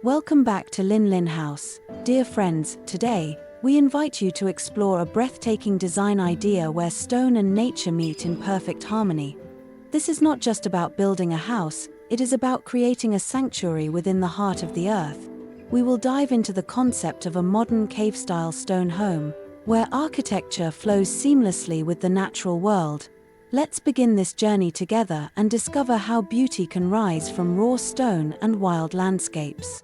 Welcome back to Lin Lin House. Dear friends, today, we invite you to explore a breathtaking design idea where stone and nature meet in perfect harmony. This is not just about building a house, it is about creating a sanctuary within the heart of the earth. We will dive into the concept of a modern cave-style stone home, where architecture flows seamlessly with the natural world. Let's begin this journey together and discover how beauty can rise from raw stone and wild landscapes.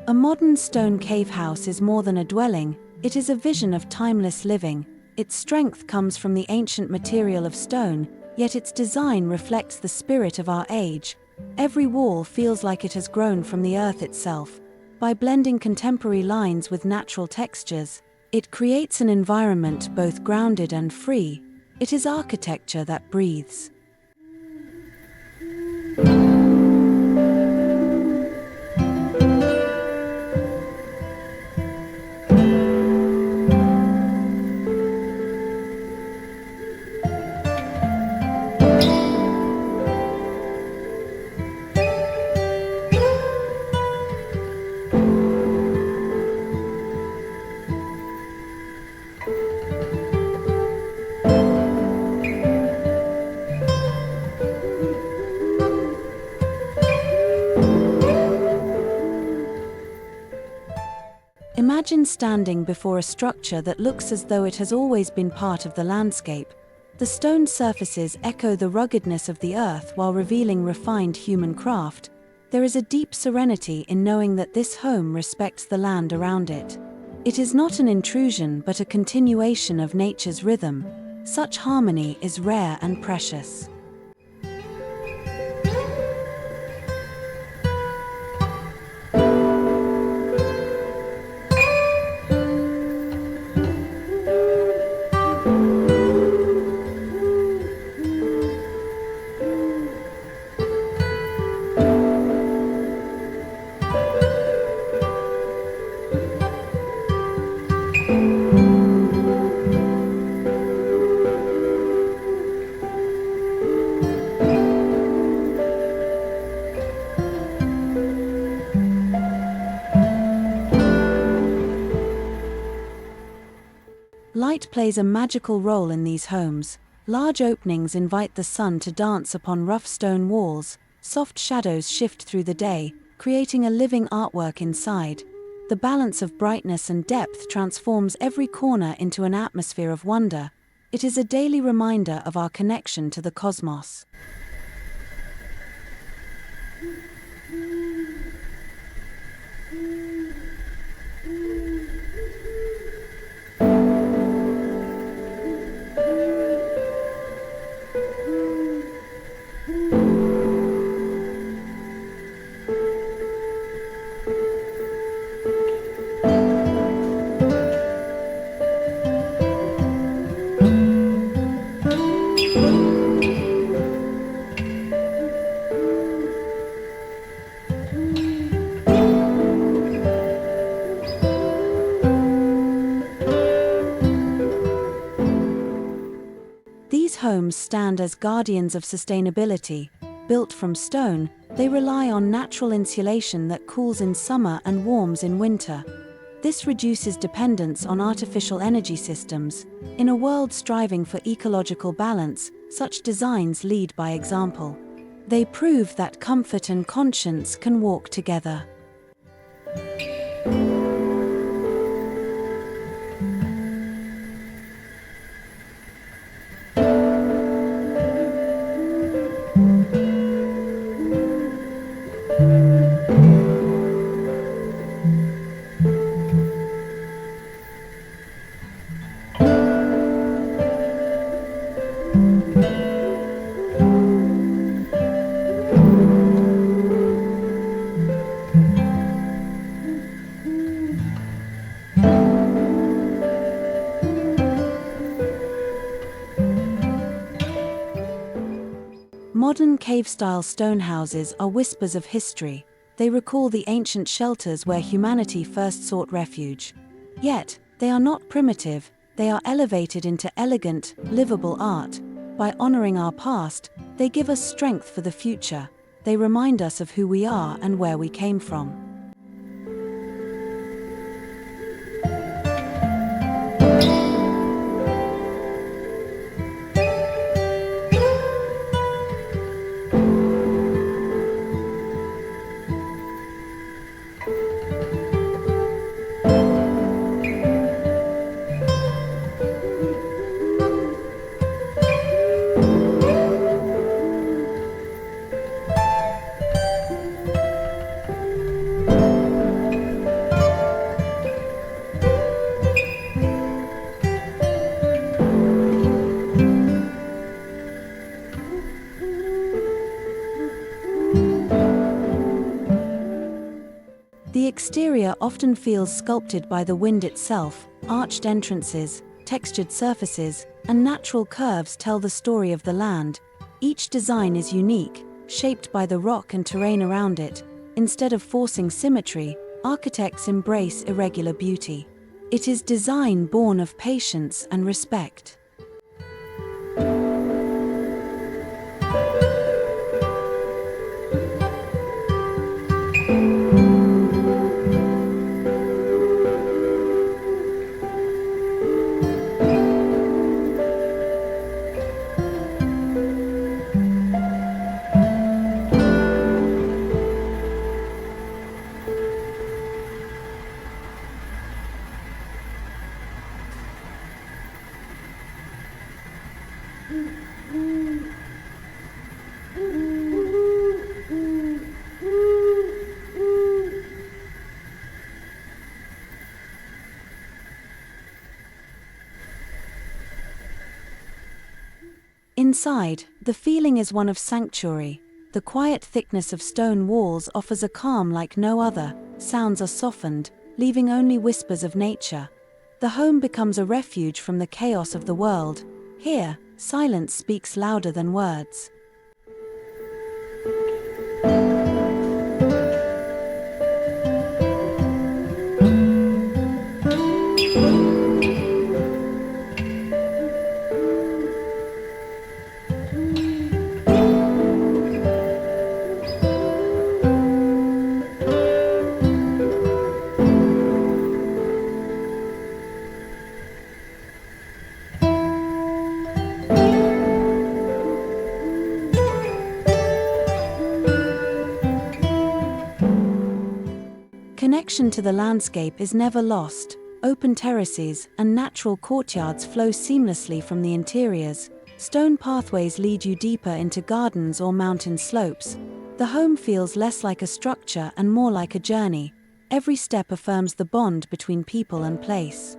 A modern stone cave house is more than a dwelling, it is a vision of timeless living. Its strength comes from the ancient material of stone, yet its design reflects the spirit of our age. Every wall feels like it has grown from the earth itself. By blending contemporary lines with natural textures, it creates an environment both grounded and free. It is architecture that breathes. Imagine standing before a structure that looks as though it has always been part of the landscape. The stone surfaces echo the ruggedness of the earth while revealing refined human craft. There is a deep serenity in knowing that this home respects the land around it. It is not an intrusion but a continuation of nature's rhythm. Such harmony is rare and precious. Light plays a magical role in these homes. Large openings invite the sun to dance upon rough stone walls, soft shadows shift through the day, creating a living artwork inside. The balance of brightness and depth transforms every corner into an atmosphere of wonder. It is a daily reminder of our connection to the cosmos. These homes stand as guardians of sustainability. Built from stone, they rely on natural insulation that cools in summer and warms in winter. This reduces dependence on artificial energy systems. In a world striving for ecological balance, such designs lead by example. They prove that comfort and conscience can walk together. cave-style stone houses are whispers of history. They recall the ancient shelters where humanity first sought refuge. Yet, they are not primitive, they are elevated into elegant, livable art. By honoring our past, they give us strength for the future. They remind us of who we are and where we came from. The exterior often feels sculpted by the wind itself. Arched entrances, textured surfaces, and natural curves tell the story of the land. Each design is unique, shaped by the rock and terrain around it. Instead of forcing symmetry, architects embrace irregular beauty. It is design born of patience and respect. Inside, the feeling is one of sanctuary. The quiet thickness of stone walls offers a calm like no other. Sounds are softened, leaving only whispers of nature. The home becomes a refuge from the chaos of the world. Here, silence speaks louder than words. Connection to the landscape is never lost. Open terraces and natural courtyards flow seamlessly from the interiors. Stone pathways lead you deeper into gardens or mountain slopes. The home feels less like a structure and more like a journey. Every step affirms the bond between people and place.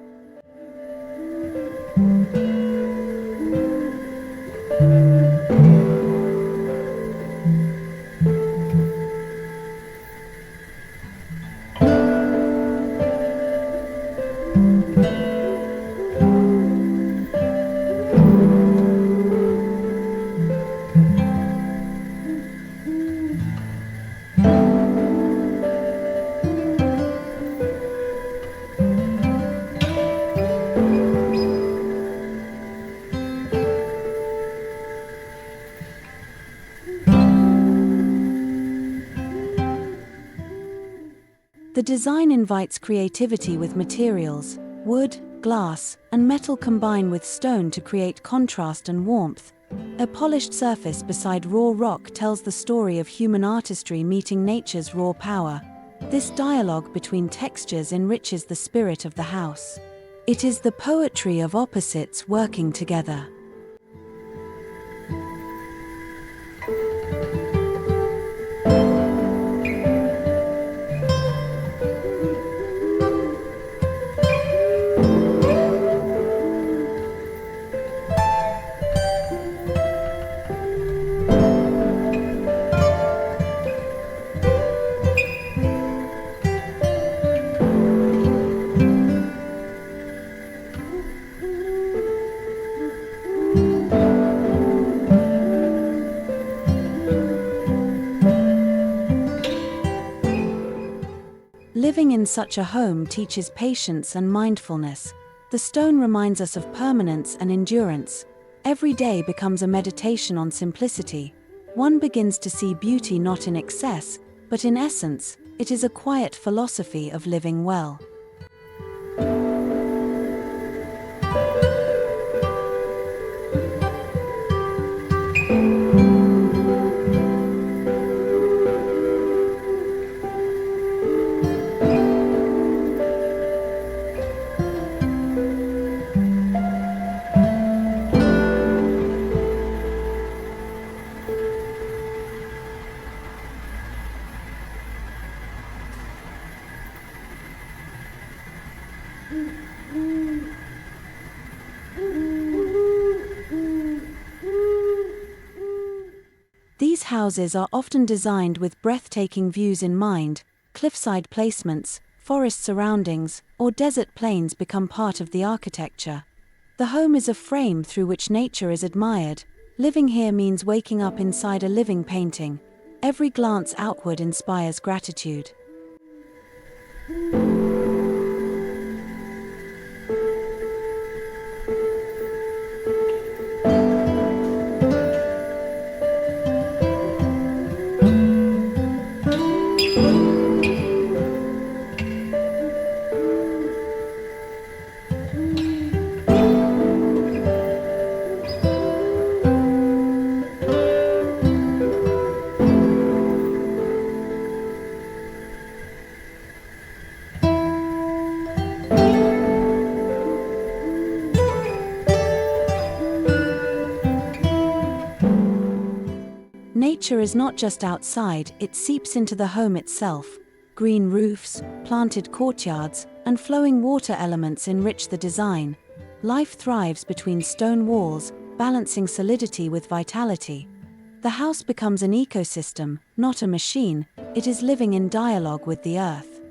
The design invites creativity with materials. Wood, glass, and metal combine with stone to create contrast and warmth. A polished surface beside raw rock tells the story of human artistry meeting nature's raw power. This dialogue between textures enriches the spirit of the house. It is the poetry of opposites working together. Living in such a home teaches patience and mindfulness. The stone reminds us of permanence and endurance. Every day becomes a meditation on simplicity. One begins to see beauty not in excess, but in essence. It is a quiet philosophy of living well. These houses are often designed with breathtaking views in mind. Cliffside placements, forest surroundings, or desert plains become part of the architecture. The home is a frame through which nature is admired. Living here means waking up inside a living painting. Every glance outward inspires gratitude. Nature is not just outside, it seeps into the home itself. Green roofs, planted courtyards, and flowing water elements enrich the design. Life thrives between stone walls, balancing solidity with vitality. The house becomes an ecosystem, not a machine. It is living in dialogue with the earth.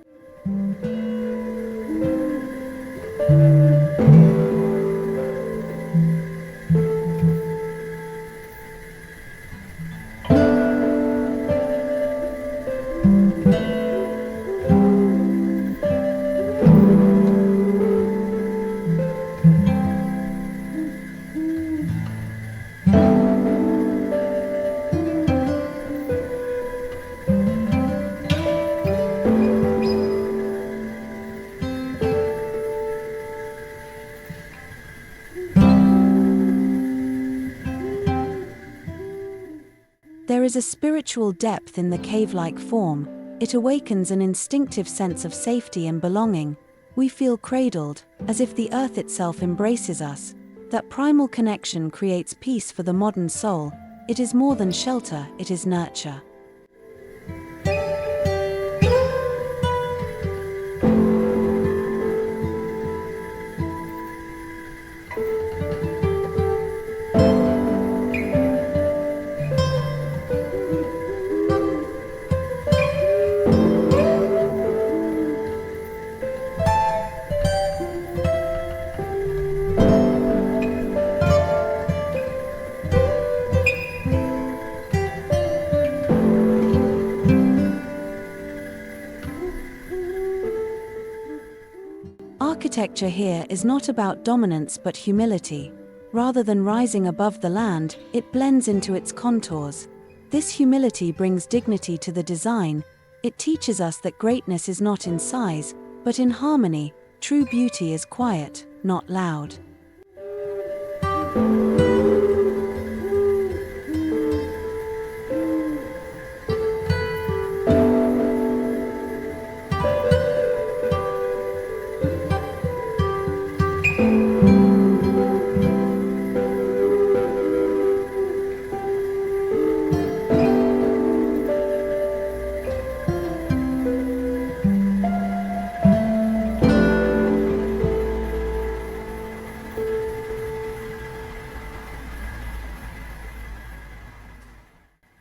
There is a spiritual depth in the cave-like form. It awakens an instinctive sense of safety and belonging. We feel cradled, as if the earth itself embraces us. That primal connection creates peace for the modern soul. It is more than shelter, it is nurture. Architecture here is not about dominance but humility. Rather than rising above the land, it blends into its contours. This humility brings dignity to the design. It teaches us that greatness is not in size, but in harmony. True beauty is quiet, not loud.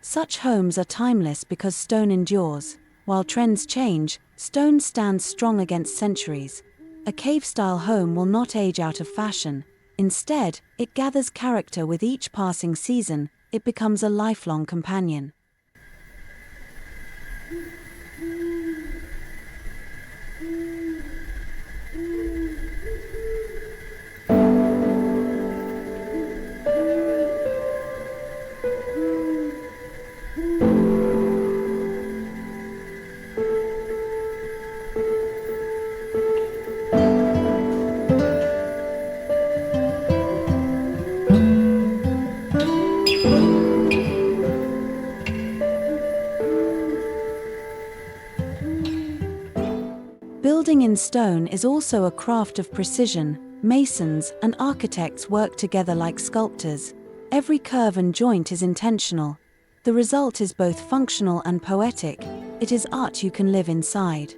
Such homes are timeless because stone endures. While trends change, stone stands strong against centuries. A cave-style home will not age out of fashion. Instead, it gathers character with each passing season. It becomes a lifelong companion. Building in stone is also a craft of precision. Masons and architects work together like sculptors. Every curve and joint is intentional. The result is both functional and poetic. It is art you can live inside.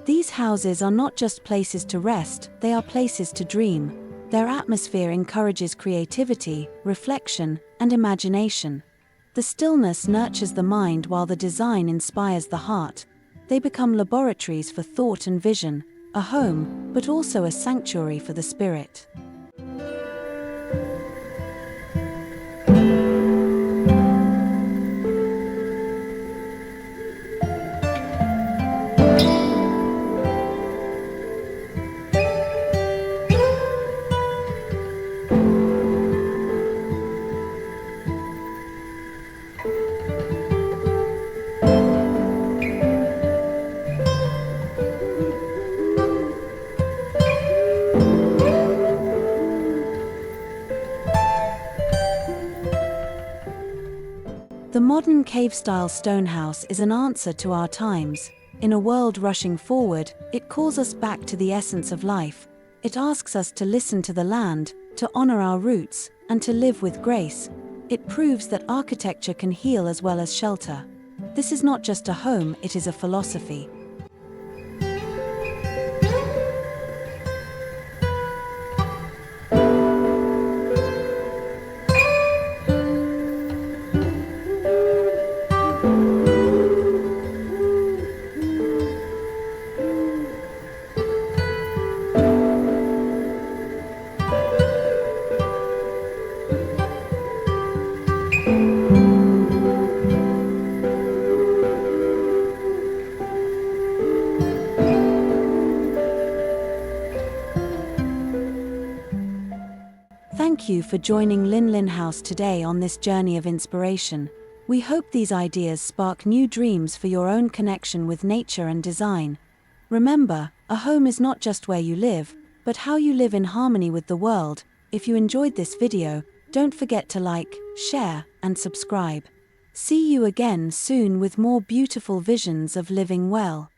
These houses are not just places to rest, they are places to dream. Their atmosphere encourages creativity, reflection, and imagination. The stillness nurtures the mind while the design inspires the heart. They become laboratories for thought and vision, a home, but also a sanctuary for the spirit. The modern cave-style stone house is an answer to our times. In a world rushing forward, it calls us back to the essence of life. It asks us to listen to the land, to honor our roots, and to live with grace. It proves that architecture can heal as well as shelter. This is not just a home, it is a philosophy. Thank you for joining Lin House today on this journey of inspiration. We hope these ideas spark new dreams for your own connection with nature and design. Remember, a home is not just where you live, but how you live in harmony with the world. If you enjoyed this video, don't forget to like, share, and subscribe. See you again soon with more beautiful visions of living well.